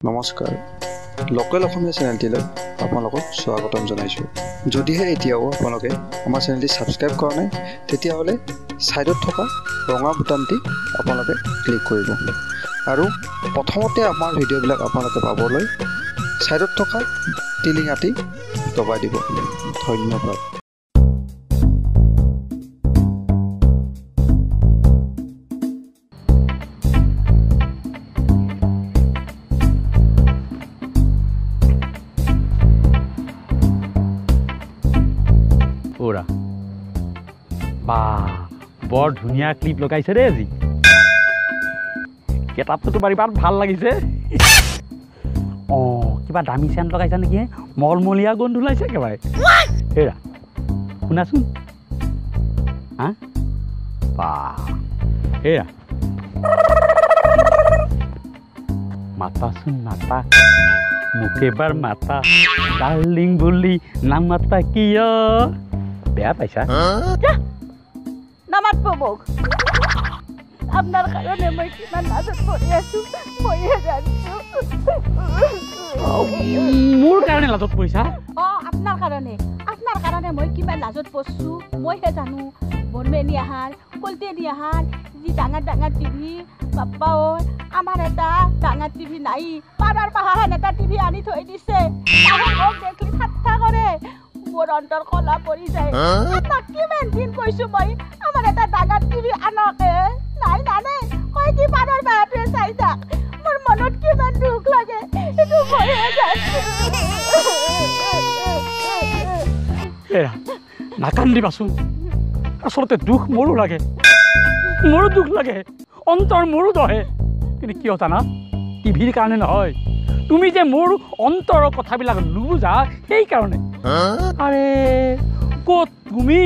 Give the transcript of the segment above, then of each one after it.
নমস্কাৰ লোকেল অসমীয়া চেনেলটিলৈ আপোনালোকক স্বাগতম জনাইছোঁ যদিহে এতিয়াও আপোনালোকে আমাৰ চেনেলটি সাবস্ক্ৰাইব কৰা নাই তেতিয়াহ'লে সাইডত থকা ৰঙা বুটামটি আপোনালোকে ক্লিক কৰিব আৰু প্ৰথমতে আমাৰ ভিডিঅ'বিলাক আপোনালোকে পাবলৈ সাইডত থকা টিলিঙাটি দবাই দিব ধন্যবাদ বৰ ধুনীয়া ক্লিপ লগাইছে ৰে আজি কেটাপটো তোমাৰ ইমান ভাল লাগিছে কিবা দামী চেণ্ট লগাইছা নেকি মলমলীয়া গোন্ধ ওলাইছে একেবাৰে হেৰা শুনাচোন হা বা হেৰা মাতাচোন মাতা মোক এবাৰ মাতা ডাৰ্লিং বুলি নামাতা কিয় বেয়া পাইছা নামাত পবক আপনার কারণে মই কিমান লাজত পড়ি আছো মইহে জানছো মোর কারণে লাজত পড়িছা আপনার কারণে মই কিমান লাজত পড়ছু মইহে জানো বনমেনি আহার কলতেনি আহার জি ডাঙার টিভি বাপ্পা ও আমার এটা ডাঙার টিভি নাই পাড়ার পাহাড় এটা টিভি আনি থই দিছে তাহলে ওক দেখলি ঠাট্টা করে মোর অন্তর কলা পড়ি যায় আপনাক কিমান দিন কইছো মই আমার এটা ডাঙার টিভি আনকে নাই নানে কই কি পাড়ার বাহাতে চাই থাক মোর মনত কিমান দুখ লাগে এটু ভয়ে যাচ্ছে এরা নাকান্দিবাচোন আসলতে দুখ মোৰো লাগে মোৰো দুখ লাগে অন্তৰ মোৰো দহে কিন্তু কিয় জানা টিভিৰ কাৰণে নহয় তুমি যে মোৰ অন্তৰৰ কথাবিলাক নুবুজা সেই কাৰণে আরে কত তুমি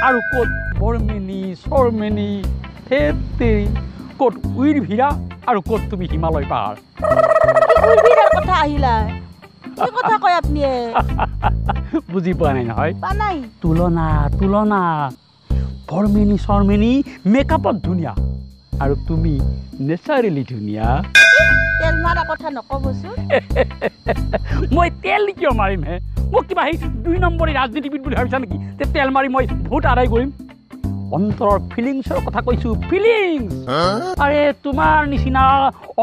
আর কত বরমেনি সরমেনি হেতেরি কত উইর ভিড়া আর কত তুমি হিমালয় পাহাড় উইর ভিড়ার কথা আহিলা কি কথা কয় আপনি বুঝি পোৱা নাই নহয় পানাই তুলনা বরমেনি সরমেনি মেকআপত ধুনিয়া আর তুমি নেচারেলি ধুনিয়া তেল মারা কথা নকবছো মই তেল কিয় মাৰিম হে মোক কিবা সেই 2 নম্বৰী ৰাজনীতিবিদ বুলি ভাবিছা নেকি তে তেল মাৰি মই ভোট আদায় কৰিম অন্তৰৰ ফিলিংছৰ কথা কৈছো ফিলিংছ আৰে তোমাৰ নিচিনা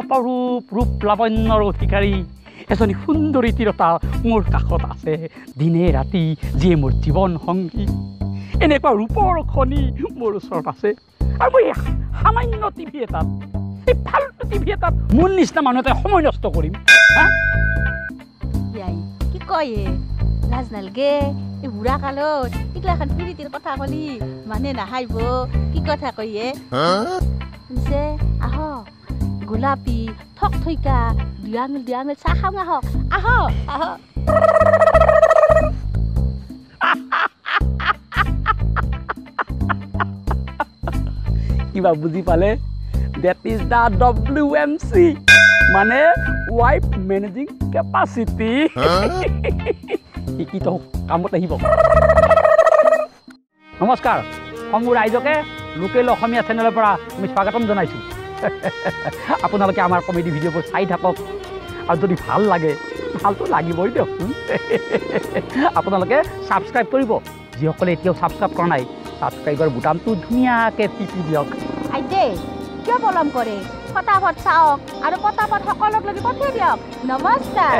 অপৰূপ ৰূপ লাৱণ্যৰ অধিকাৰী এজনী সুন্দৰী তিৰতা মোৰ কাষত আছে দিনে ৰাতি যিয়ে মোৰ জীৱন সংগী এনেকুৱা ৰূপৰ খনি মোৰ ওচৰত আছে আৰু মই সামান্য টিভি এটাত এই ফাল্টু টিভি এটাত মোৰ নিচিনা মানুহ এটা সময় নষ্ট কৰিম কি কয় লাজ নালগে এই বুঢ়া কালত ইগলাখান ফিৰিতিৰ কথা কলি মানে নাহাইব কি কথা কয়ে যে আহ গোলাপী থক থৈকা দুই আঙুল চাহ খাওঁ আহ কিবা বুজি পালে that is the WMC মানে wife managing capacity কি তো কামত আহিব নমস্কাৰ সমগ্ৰ ৰাইজকে লোকেল অসমীয়া চেনেলৰ পৰা আমি স্বাগতম জনাইছো আপোনালোকে আমাৰ কমেডি ভিডিঅ'বোৰ চাই থাকক আৰু যদি ভাল লাগে ভালতো লাগিবই দিয়কচোন আপোনালোকে সাবস্ক্ৰাইব কৰিব যিসকলে এতিয়াও সাবস্ক্ৰাইব কৰা নাই সাবস্ক্ৰাইবৰ বুটামটো ধুনীয়াকৈ টিপি দিয়ক আইদে কিয় পলম কৰে ফটাফট চাওক আৰু ফটাফট সকলোক লাগি পঠিয়াই দিয়ক নমস্কাৰ